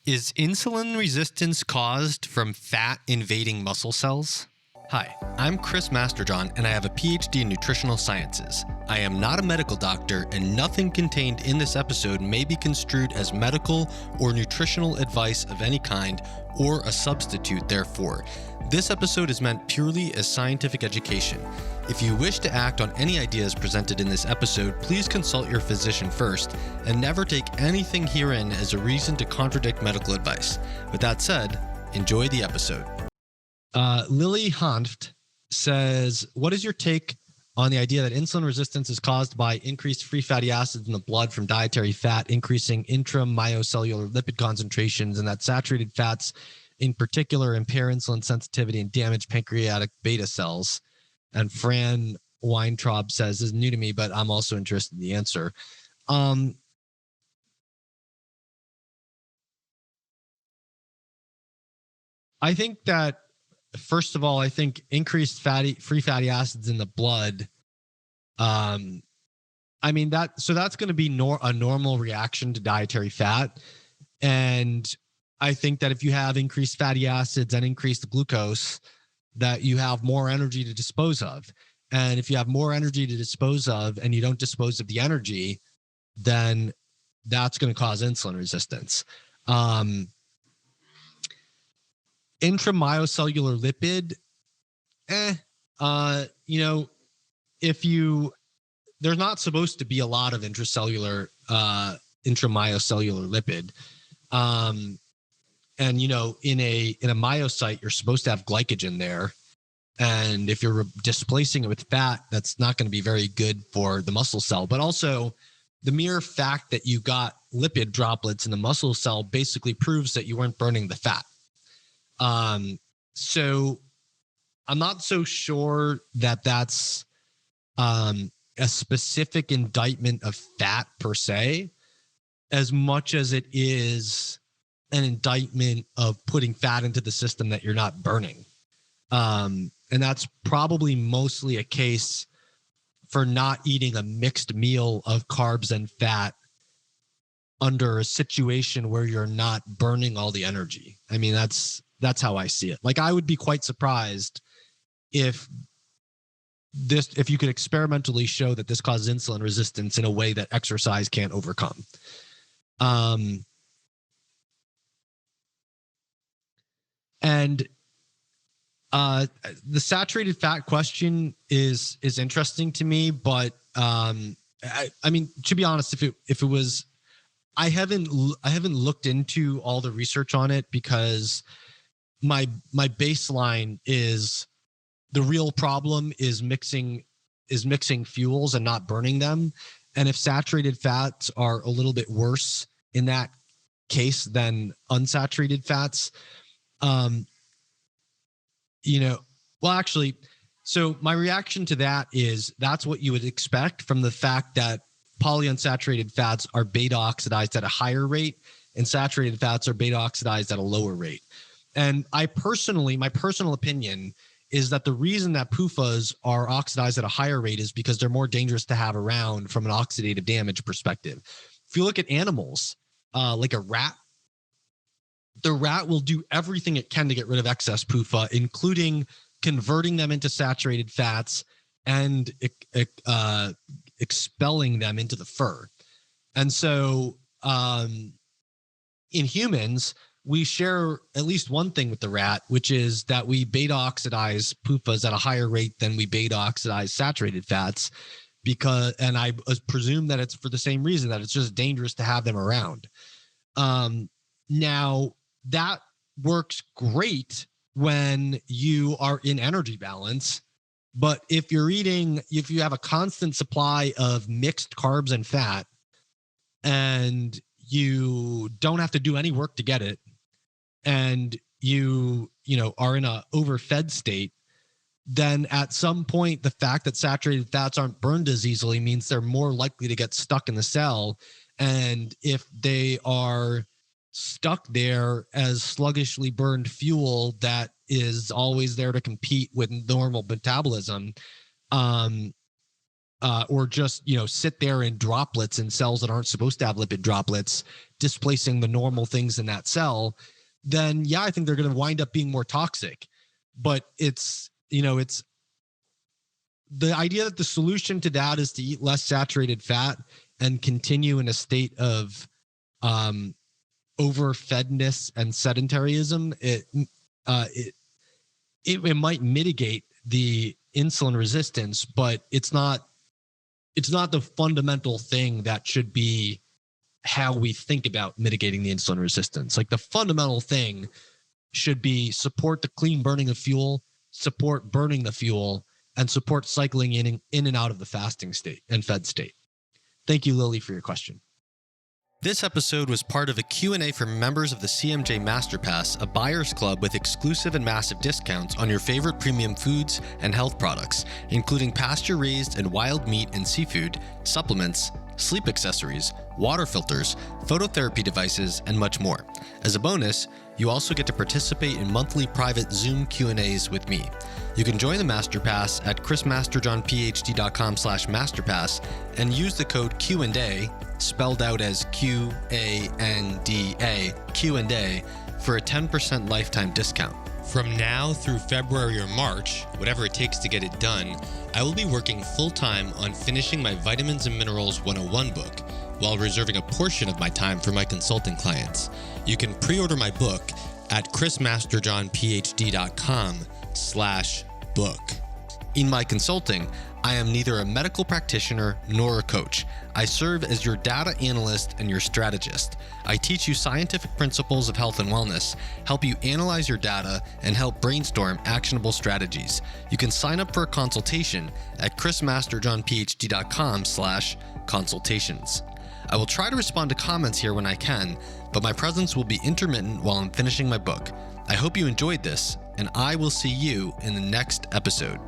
Is insulin resistance caused from fat invading muscle cells? Hi, I'm Chris Masterjohn, and I have a PhD in nutritional sciences. I am not a medical doctor, and nothing contained in this episode may be construed as medical or nutritional advice of any kind, or a substitute therefore. This episode is meant purely as scientific education. If you wish to act on any ideas presented in this episode, please consult your physician first, and never take anything herein as a reason to contradict medical advice. With that said, enjoy the episode. Lily Hanft says, what is your take on the idea that insulin resistance is caused by increased free fatty acids in the blood from dietary fat, increasing intramyocellular lipid concentrations, and that saturated fats in particular impair insulin sensitivity and damage pancreatic beta cells? And Fran Weintraub says, this is new to me, but I'm also interested in the answer. I think that, first of all, I think increased free fatty acids in the blood. That's going to be a normal reaction to dietary fat. And I think that if you have increased fatty acids and increased glucose, that you have more energy to dispose of. And if you have more energy to dispose of and you don't dispose of the energy, then that's going to cause insulin resistance. Intramyocellular lipid, there's not supposed to be a lot of intramyocellular lipid. And in a myocyte, you're supposed to have glycogen there. And if you're displacing it with fat, that's not going to be very good for the muscle cell. But also, the mere fact that you got lipid droplets in the muscle cell basically proves that you weren't burning the fat. So I'm not so sure that that's a specific indictment of fat per se, as much as it is an indictment of putting fat into the system that you're not burning. And that's probably mostly a case for not eating a mixed meal of carbs and fat under a situation where you're not burning all the energy. I mean, that's how I see it. Like, I would be quite surprised if you could experimentally show that this causes insulin resistance in a way that exercise can't overcome. And the saturated fat question is interesting to me, but to be honest, if it was, I haven't looked into all the research on it, because my baseline is the real problem is mixing fuels and not burning them. And if saturated fats are a little bit worse in that case than unsaturated fats, so my reaction to that is that's what you would expect from the fact that polyunsaturated fats are beta oxidized at a higher rate and saturated fats are beta oxidized at a lower rate. And my personal opinion is that the reason that PUFAs are oxidized at a higher rate is because they're more dangerous to have around from an oxidative damage perspective. If you look at animals, like a rat, the rat will do everything it can to get rid of excess PUFA, including converting them into saturated fats and expelling them into the fur. And so in humans, we share at least one thing with the rat, which is that we beta oxidize PUFAs at a higher rate than we beta oxidize saturated fats, and I presume that it's for the same reason, that it's just dangerous to have them around. Now, that works great when you are in energy balance, but if you have a constant supply of mixed carbs and fat, and you don't have to do any work to get it, and you are in a overfed state, then at some point, the fact that saturated fats aren't burned as easily means they're more likely to get stuck in the cell. And if they are stuck there as sluggishly burned fuel that is always there to compete with normal metabolism, or just, sit there in droplets in cells that aren't supposed to have lipid droplets, displacing the normal things in that cell, then yeah, I think they're going to wind up being more toxic. But it's the idea that the solution to that is to eat less saturated fat and continue in a state of overfedness and sedentarism. It might mitigate the insulin resistance, but it's not the fundamental thing that should be how we think about mitigating the insulin resistance. Like, the fundamental thing should be support the clean burning of fuel, support burning the fuel, and support cycling in and out of the fasting state and fed state. Thank you, Lily, for your question. This episode was part of a Q&A for members of the CMJ Masterpass, a buyer's club with exclusive and massive discounts on your favorite premium foods and health products, including pasture-raised and wild meat and seafood, supplements, sleep accessories, water filters, phototherapy devices, and much more. As a bonus, you also get to participate in monthly private Zoom Q&As with me. You can join the Masterpass at chrismasterjohnphd.com/masterpass and use the code Q&A, spelled out as Q-A-N-D-A, Q&A, for a 10% lifetime discount. From now through February or March, whatever it takes to get it done, I will be working full-time on finishing my Vitamins and Minerals 101 book, while reserving a portion of my time for my consulting clients. You can pre-order my book at chrismasterjohnphd.com/book. In my consulting, I am neither a medical practitioner nor a coach. I serve as your data analyst and your strategist. I teach you scientific principles of health and wellness, help you analyze your data, and help brainstorm actionable strategies. You can sign up for a consultation at chrismasterjohnphd.com/consultations. I will try to respond to comments here when I can, but my presence will be intermittent while I'm finishing my book. I hope you enjoyed this, and I will see you in the next episode.